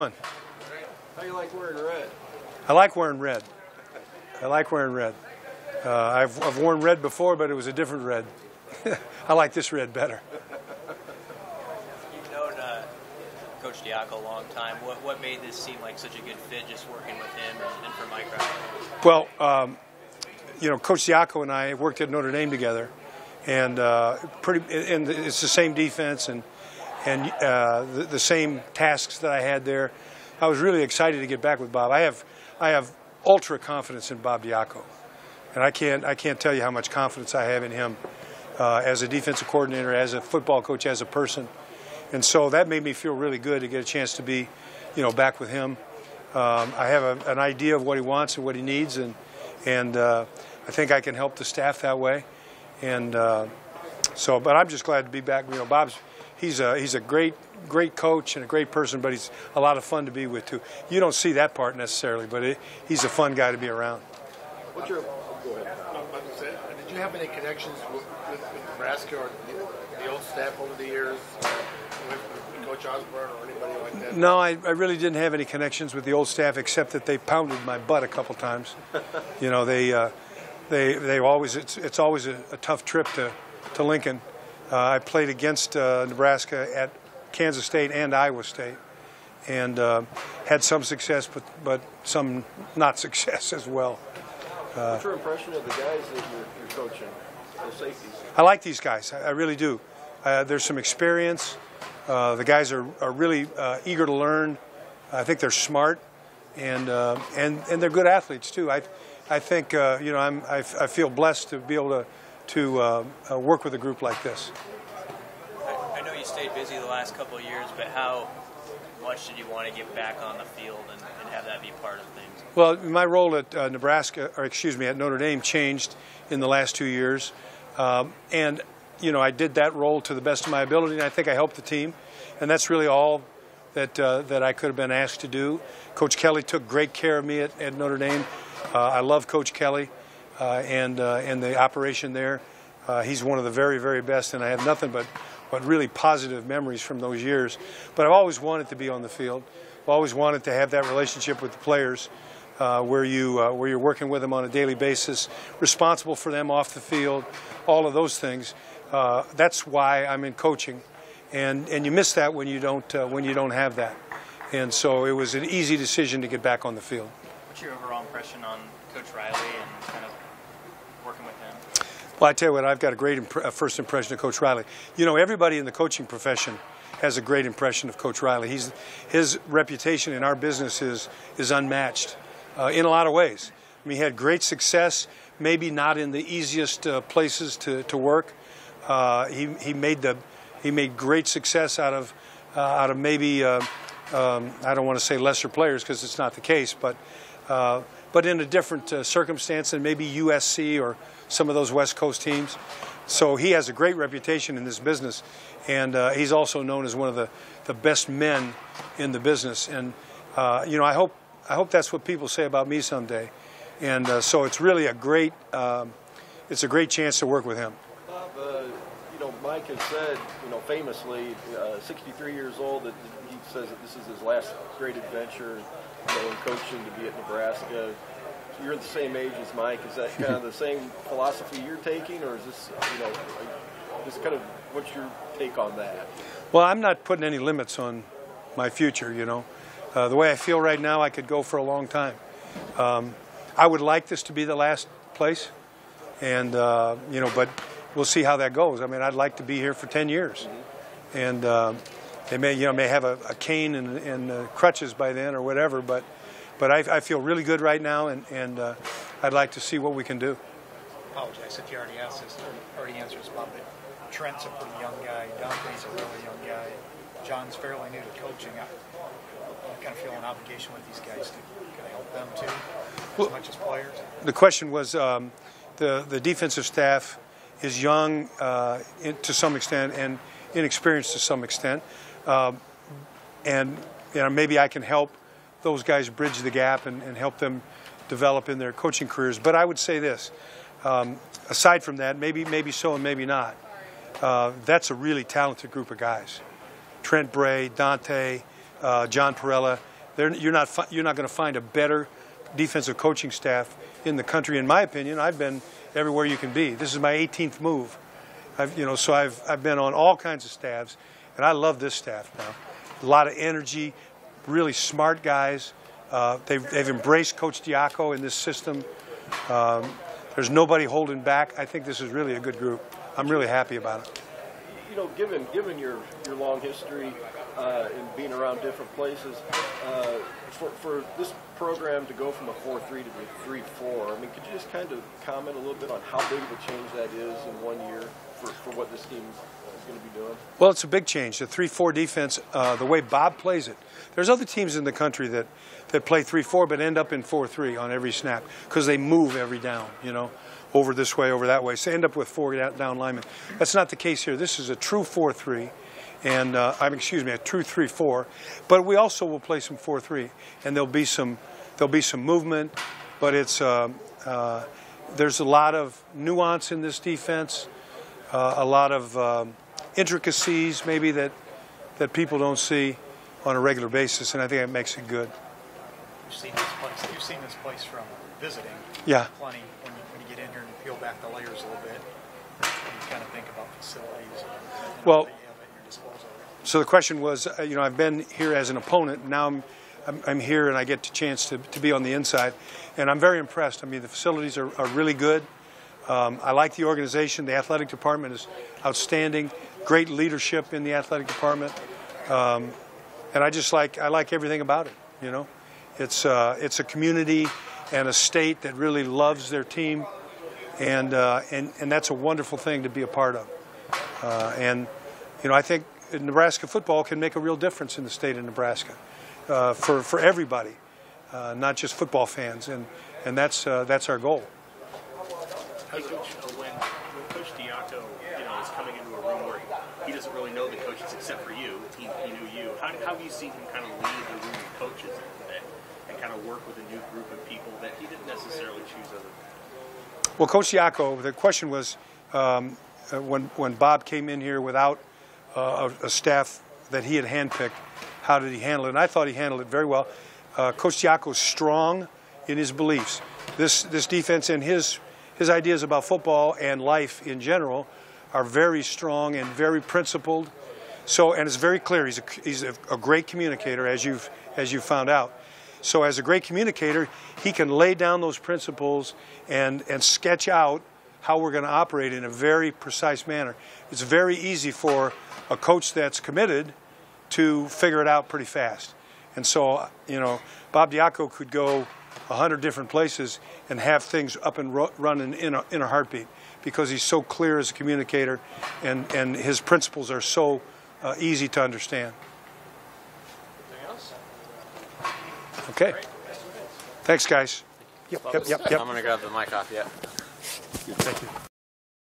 How do you like wearing red? I like wearing red. I like wearing red. I've worn red before, but it was a different red. I like this red better. You've known Coach Diaco a long time. What made this seem like such a good fit, just working with him and for Mike Riley? Well, Coach Diaco and I worked at Notre Dame together, and it's the same defense and the same tasks that I had there. I was really excited to get back with Bob. I have ultra confidence in Bob Diaco, and I can't tell you how much confidence I have in him as a defensive coordinator, as a football coach, as a person. And so that made me feel really good to get a chance to be, back with him. I have an idea of what he wants and what he needs, and I think I can help the staff that way. And but I'm just glad to be back. He's a great coach and a great person, but he's a lot of fun to be with too. You don't see that part necessarily, but he's a fun guy to be around. Go ahead. Did you have any connections with Nebraska or the old staff over the years, with Coach Osborne or anybody like that? No, I really didn't have any connections with the old staff, except that they pounded my butt a couple times. They always it's always a tough trip to Lincoln. I played against Nebraska at Kansas State and Iowa State, and had some success, but some not success as well. What's your impression of the guys that you're coaching, the safeties? I like these guys. I really do. There's some experience. The guys are really eager to learn. I think they're smart, and they're good athletes too. I think I feel blessed to be able to work with a group like this. I know you stayed busy the last couple of years, but how much did you want to get back on the field and have that be part of things? Well, my role at at Notre Dame changed in the last 2 years, and I did that role to the best of my ability, and I think I helped the team, and that's really all that I could have been asked to do. Coach Kelly took great care of me at Notre Dame. I love Coach Kelly and the operation there. He's one of the very, very best, and I have nothing but really positive memories from those years. But I've always wanted to be on the field. I've always wanted to have that relationship with the players, where you're working with them on a daily basis, responsible for them off the field, all of those things. That's why I'm in coaching, and you miss that when you don't have that. And so it was an easy decision to get back on the field. What's your overall impression on Coach Riley and kind of working with him? Well, I tell you what, I've got a great first impression of Coach Riley. Everybody in the coaching profession has a great impression of Coach Riley. His reputation in our business is unmatched in a lot of ways. I mean, he had great success, maybe not in the easiest places to work. He made great success out of maybe I don't want to say lesser players because it's not the case, but in a different circumstance than maybe USC or some of those West Coast teams. So he has a great reputation in this business, and he's also known as one of the best men in the business. And I hope that's what people say about me someday. And so it's really a great chance to work with him. Bob, Mike has said, famously, 63 years old, that he says that this is his last great adventure, in coaching, to be at Nebraska. You're the same age as Mike. Is that kind of the same philosophy you're taking, or is this, just kind of what's your take on that? Well, I'm not putting any limits on my future. The way I feel right now, I could go for a long time. I would like this to be the last place, and but we'll see how that goes. I mean, I'd like to be here for 10 years, and they may have a cane and crutches by then or whatever, but I feel really good right now, and I'd like to see what we can do. I apologize if you already asked this, or already answered this, Bob, but Trent's a pretty young guy, Dante's a really young guy, John's fairly new to coaching. I kind of feel an obligation with these guys to kind of help them too, as much as players. The question was the defensive staff is young to some extent and inexperienced to some extent, and maybe I can help those guys bridge the gap and help them develop in their coaching careers. But I would say this, aside from that, maybe so and maybe not, that's a really talented group of guys. Trent Bray, Dante, John Perella. You're not going to find a better defensive coaching staff in the country, in my opinion. I've been everywhere you can be. This is my 18th move. I've been on all kinds of staffs, and I love this staff now. A lot of energy, really smart guys. They've embraced Coach Diaco in this system. There's nobody holding back. I think this is really a good group. I'm really happy about it. You know, given your long history and being around different places, for this program to go from a 4-3 to the 3-4, I mean, could you just kind of comment a little bit on how big of a change that is in 1 year for what this team is going to be doing? Well, it's a big change. The 3-4 defense, the way Bob plays it. There's other teams in the country that play 3-4 but end up in 4-3 on every snap because they move every down, you know, over this way, over that way. So they end up with 4 down linemen. That's not the case here. This is a true 4-3. And a true 3-4, but we also will play some 4-3, and there'll be some movement, but it's there's a lot of nuance in this defense, a lot of intricacies maybe that people don't see on a regular basis, and I think that makes it good. You've seen this place from visiting. Yeah. Plenty. When you get in here and you peel back the layers a little bit, you kind of think about facilities. And well. Disposal. So the question was, you know, I've been here as an opponent. Now I'm here and I get the chance to be on the inside, and I'm very impressed. I mean, the facilities are really good. I like the organization. The athletic department is outstanding. Great leadership in the athletic department, and I like everything about it. You know, it's a community and a state that really loves their team, and that's a wonderful thing to be a part of. And you know, I think Nebraska football can make a real difference in the state of Nebraska for everybody, not just football fans, and that's our goal. Hey, Coach, when Coach Diaco, you know, is coming into a room where he doesn't really know the coaches except for you, he knew you. How have you seen him kind of lead the room of coaches and kind of work with a new group of people that he didn't necessarily choose other? Well, Coach Diaco, the question was when Bob came in here without a staff that he had handpicked, how did he handle it? And I thought he handled it very well. Coach Diaco is strong in his beliefs. This defense and his ideas about football and life in general are very strong and very principled. So, and it's very clear. He's a great communicator, as you've found out. So, as a great communicator, he can lay down those principles and sketch out how we're going to operate in a very precise manner. It's very easy for a coach that's committed to figure it out pretty fast. And so, you know, Bob Diaco could go 100 different places and have things up and running in a heartbeat because he's so clear as a communicator, and his principles are so easy to understand. Anything else? Okay. Thanks, guys. Yep. I'm going to grab the mic off, yeah. Thank you.